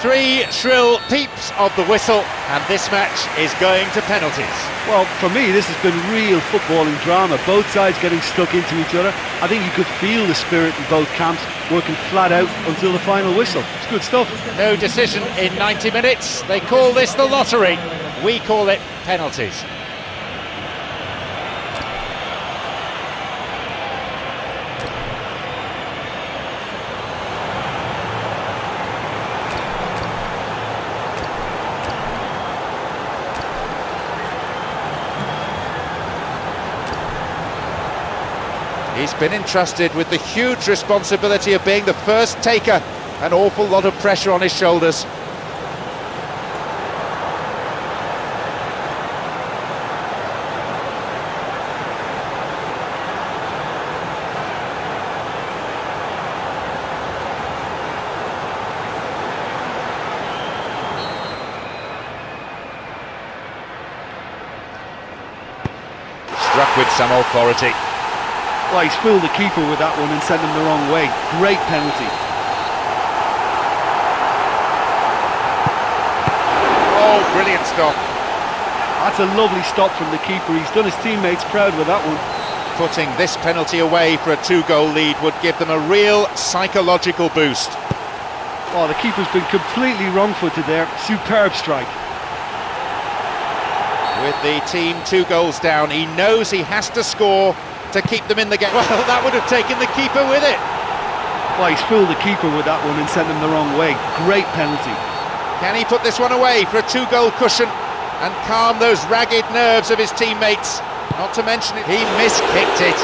Three shrill peeps of the whistle, and this match is going to penalties. Well, for me, this has been real footballing drama. Both sides getting stuck into each other. I think you could feel the spirit in both camps, working flat out until the final whistle. It's good stuff. No decision in 90 minutes. They call this the lottery. We call it penalties. He's been entrusted with the huge responsibility of being the first taker. An awful lot of pressure on his shoulders. Struck with some authority. Well, he's fooled the keeper with that one and sent him the wrong way. Great penalty. Oh, brilliant stop. That's a lovely stop from the keeper. He's done his teammates proud with that one. Putting this penalty away for a two-goal lead would give them a real psychological boost. Oh, the keeper's been completely wrong-footed there. Superb strike. With the team 2 goals down, he knows he has to score to keep them in the game. Well, that would have taken the keeper with it. Well, he's fooled the keeper with that one and sent him the wrong way. Great penalty. Can he put this one away for a 2-goal cushion and calm those ragged nerves of his teammates? Not to mention it, he miskicked it.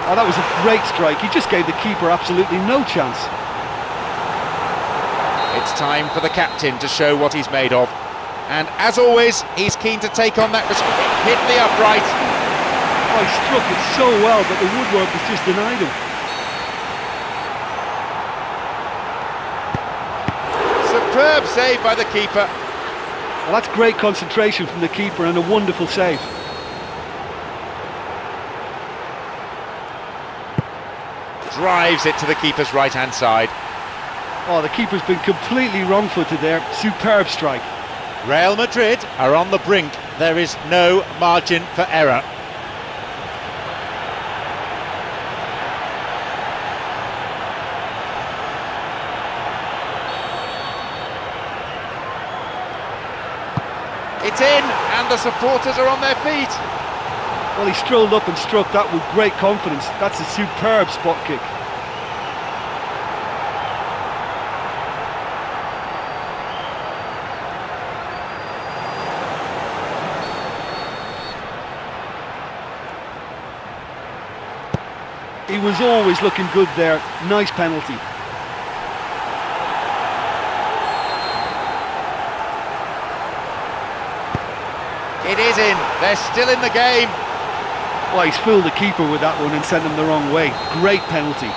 Oh, that was a great strike. He just gave the keeper absolutely no chance. It's time for the captain to show what he's made of. And as always, he's keen to take on that hit the upright. Oh, he struck it so well, but the woodwork was just denied him. Superb save by the keeper. Well, that's great concentration from the keeper and a wonderful save. Drives it to the keeper's right-hand side. Oh, the keeper's been completely wrong-footed there. Superb strike. Real Madrid are on the brink. There is no margin for error. It's in, and the supporters are on their feet. Well, he strolled up and struck that with great confidence. That's a superb spot kick. He was always looking good there. Nice penalty. It is in. They're still in the game. Well, he's fooled the keeper with that one and sent him the wrong way. Great penalty.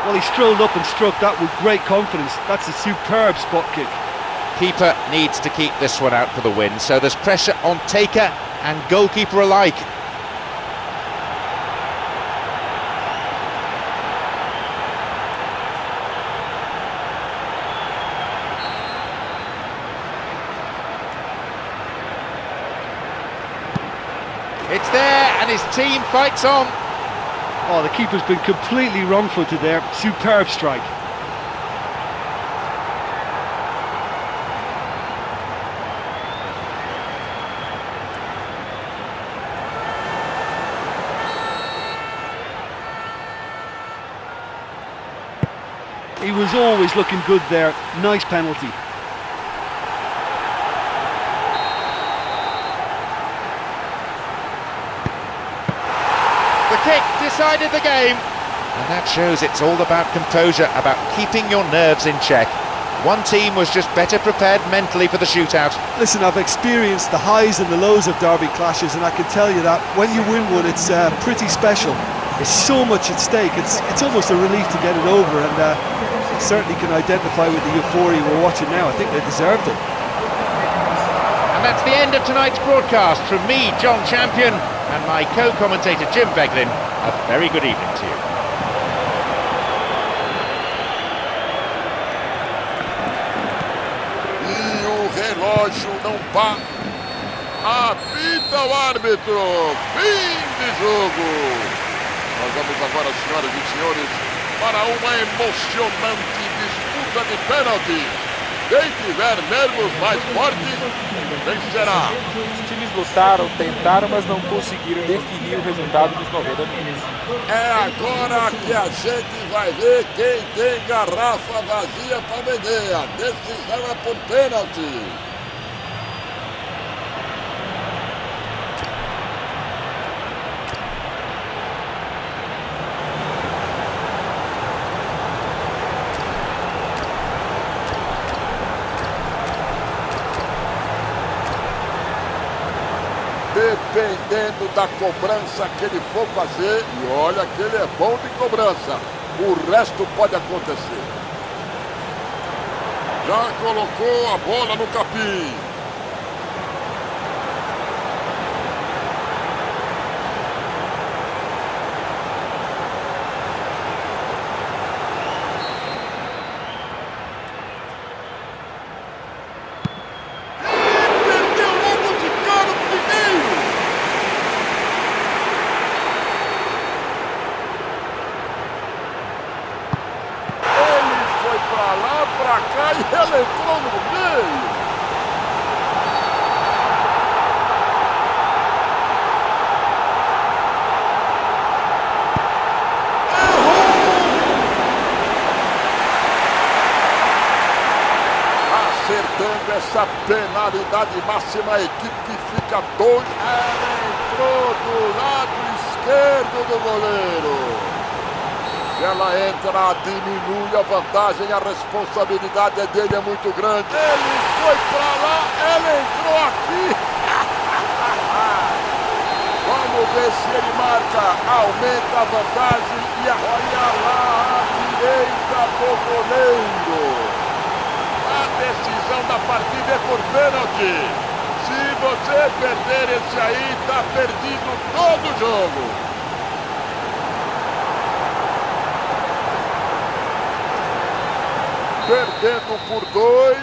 Well, he strolled up and struck that with great confidence. That's a superb spot kick. Keeper needs to keep this one out for the win, so there's pressure on taker and goalkeeper alike. It's there, and his team fights on. Oh, the keeper's been completely wrong-footed there. Superb strike. He was always looking good there. Nice penalty. The kick decided the game. And that shows it's all about composure, about keeping your nerves in check. One team was just better prepared mentally for the shootout. Listen, I've experienced the highs and the lows of derby clashes, and I can tell you that when you win one, it's pretty special. There's so much at stake. It's almost a relief to get it over, and certainly can identify with the euphoria we're watching now. I think they deserved it. And that's the end of tonight's broadcast. From me, John Champion, and my co-commentator Jim Beglin, a very good evening to you. E o relógio não para. Apita o árbitro. Fim de jogo. Nós vamos agora, senhoras e senhores, para uma emocionante disputa de pênalti. Quem tiver nervos mais fortes, vencerá. Os times lutaram, tentaram, mas não conseguiram definir o resultado dos 90 minutos. É agora que a gente vai ver quem tem garrafa vazia para vender. A decisão é por pênalti. Dependendo da cobrança que ele for fazer, e olha que ele é bom de cobrança, o resto pode acontecer. Já colocou a bola no capim. E ela entrou no meio. Acertando essa penalidade máxima, a equipe fica 2. Ela entrou do lado esquerdo do goleiro. Se ela entra, diminui a vantagem, a responsabilidade dele é muito grande. Ele foi pra lá, ela entrou aqui. Vamos ver se ele marca, aumenta a vantagem e olha lá a direita do goleiro. A decisão da partida é por pênalti. Se você perder esse aí, tá perdido todo o jogo. Perdendo por 2.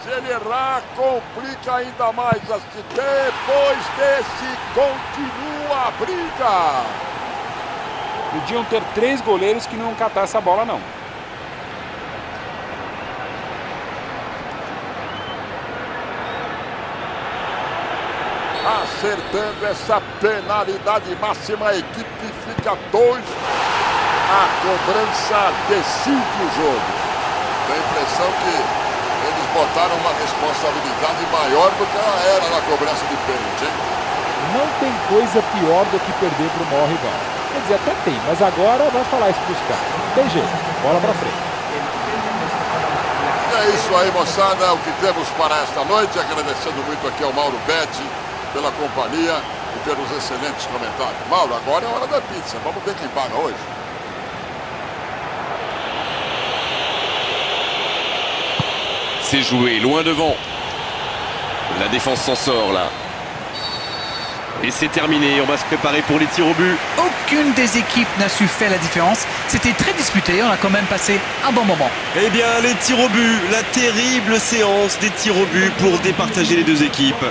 Se ele errar, complica ainda mais. Depois desse, continua a briga. Podiam ter 3 goleiros que não iam catar essa bola, não. Acertando essa penalidade máxima, a equipe fica 2. A cobrança decide o jogo. Tem a impressão que eles botaram uma responsabilidade maior do que ela era na cobrança de pênalti, hein? Não tem coisa pior do que perder para o maior rival. Quer dizer, até tem, mas agora vai falar isso para os caras. Não tem jeito, bola para frente. É isso aí, moçada, é o que temos para esta noite. Agradecendo muito aqui ao Mauro Betti pela companhia e pelos excelentes comentários. Mauro, agora é hora da pizza. Vamos ver quem paga hoje. C'est joué, loin devant. La défense s'en sort là. Et c'est terminé, on va se préparer pour les tirs au but. Aucune des équipes n'a su faire la différence. C'était très disputé, on a quand même passé un bon moment. Eh bien, les tirs au but, la terrible séance des tirs au but pour départager les deux équipes.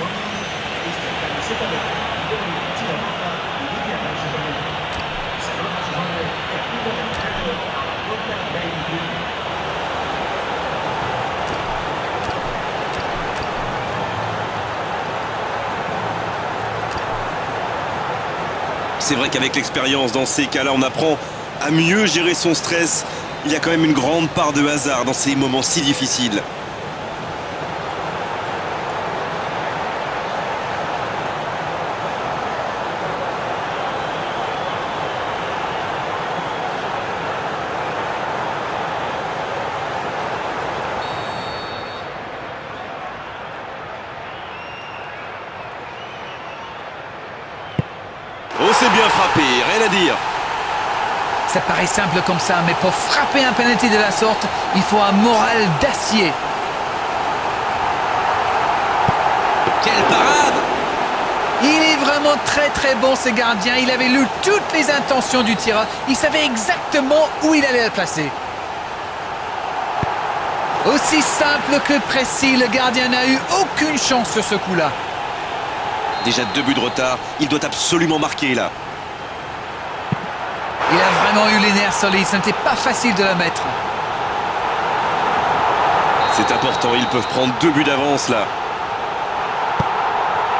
C'est vrai qu'avec l'expérience, dans ces cas-là, on apprend à mieux gérer son stress. Il y a quand même une grande part de hasard dans ces moments si difficiles. Oh, c'est bien frappé, rien à dire. Ça paraît simple comme ça, mais pour frapper un penalty de la sorte, il faut un moral d'acier. vraiment très bon ce gardien. Il avait lu toutes les intentions du tireur. Il savait exactement où il allait le placer. Aussi simple que précis, le gardien n'a eu aucune chance sur ce coup-là. Déjà 2 buts de retard, il doit absolument marquer là. Il a vraiment eu les nerfs solides, ce n'était pas facile de le mettre. C'est important, ils peuvent prendre 2 buts d'avance là.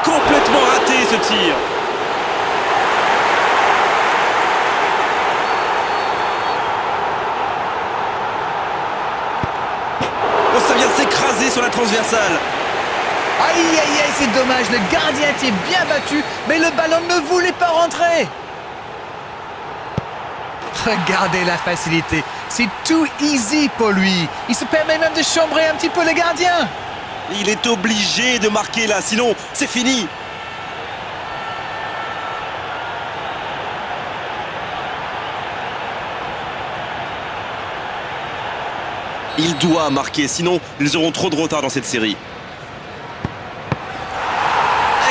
Complètement raté ce tir. Oh, ça vient de s'écraser sur la transversale. Aïe, c'est dommage, le gardien était bien battu, mais le ballon ne voulait pas rentrer. Regardez la facilité, c'est too easy pour lui. Il se permet même de chambrer un petit peu le gardien. Il est obligé de marquer là, sinon c'est fini. Il doit marquer, sinon ils auront trop de retard dans cette série.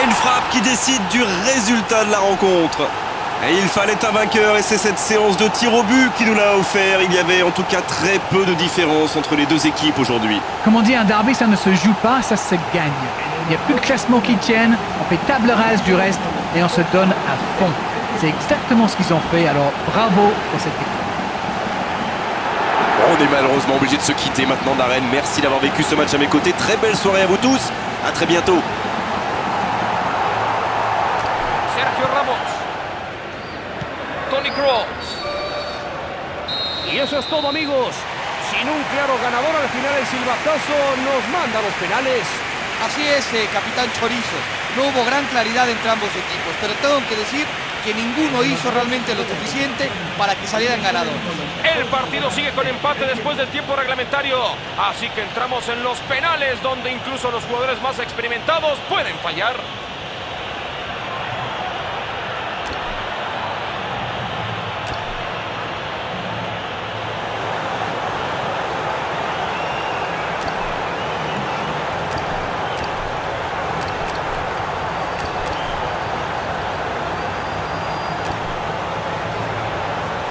Une frappe qui décide du résultat de la rencontre. Et il fallait un vainqueur et c'est cette séance de tir au but qui nous l'a offert. Il y avait en tout cas très peu de différence entre les deux équipes aujourd'hui. Comme on dit, un derby, ça ne se joue pas, ça se gagne. Il n'y a plus de classement qui tienne, on fait table rase du reste et on se donne à fond. C'est exactement ce qu'ils ont fait, alors bravo pour cette équipe. On est malheureusement obligé de se quitter maintenant d'Arène. Merci d'avoir vécu ce match à mes côtés. Très belle soirée à vous tous. À très bientôt. Sergio Ramos. Toni Kroos. Y eso es todo, amigos. Sin un claro ganador, al final el silbatazo nos manda a los penales. Así es, capitán Chorizo. No hubo gran claridad entre ambos equipos, pero tengo que decir que ninguno hizo realmente lo suficiente para que salieran ganadores. El partido sigue con empate después del tiempo reglamentario. Así que entramos en los penales, donde incluso los jugadores más experimentados pueden fallar.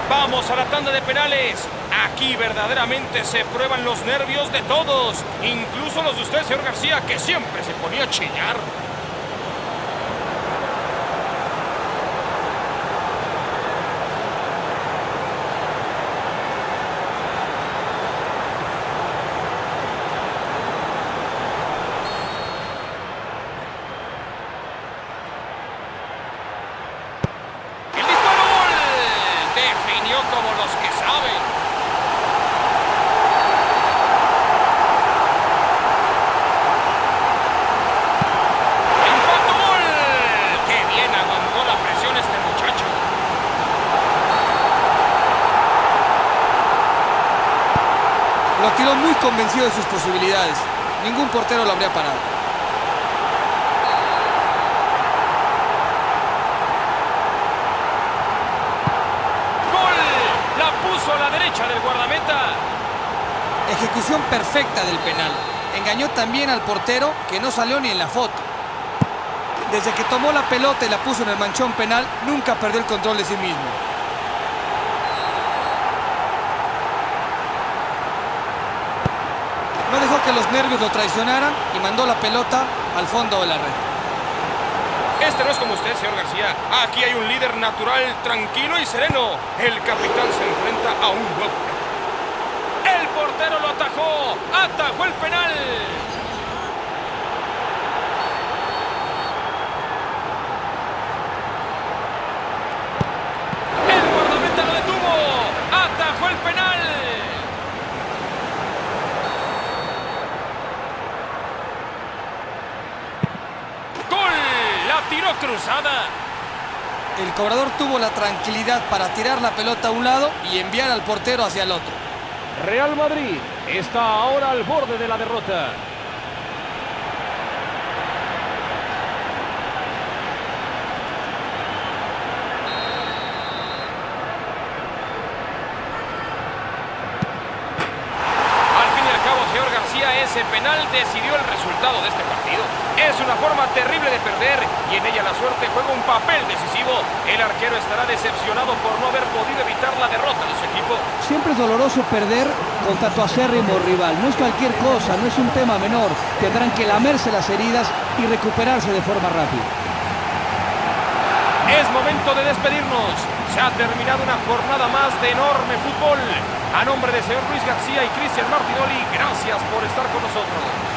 Vamos a la tanda de penales. Aquí verdaderamente se prueban los nervios de todos, incluso los de usted, señor García, que siempre se ponía a chillar. Como los que saben. ¡Impacto gol! ¡Qué bien aguantó la presión este muchacho! Lo tiró muy convencido de sus posibilidades. Ningún portero lo habría parado. A la derecha del guardameta. Ejecución perfecta del penal. Engañó también al portero, que no salió ni en la foto. Desde que tomó la pelota y la puso en el manchón penal, nunca perdió el control de sí mismo. No dejó que los nervios lo traicionaran y mandó la pelota al fondo de la red. Este no es como usted, señor García. Aquí hay un líder natural, tranquilo y sereno. El capitán se enfrenta a un nuevo reto. El portero lo atajó el penal. El guardameta lo detuvo, atajó el penal. Tiró cruzada. El cobrador tuvo la tranquilidad para tirar la pelota a un lado y enviar al portero hacia el otro. Real Madrid está ahora al borde de la derrota. Al fin y al cabo, señor García, ese penal decidió el resultado de este partido. partido. Es una forma terrible de perder y en ella la suerte juega un papel decisivo. El arquero estará decepcionado por no haber podido evitar la derrota de su equipo. Siempre es doloroso perder contra tu acérrimo rival. No es cualquier cosa, no es un tema menor. Tendrán que lamerse las heridas y recuperarse de forma rápida. Es momento de despedirnos. Se ha terminado una jornada más de enorme fútbol. A nombre de señor Luis García y Cristian Martinoli, gracias por estar con nosotros.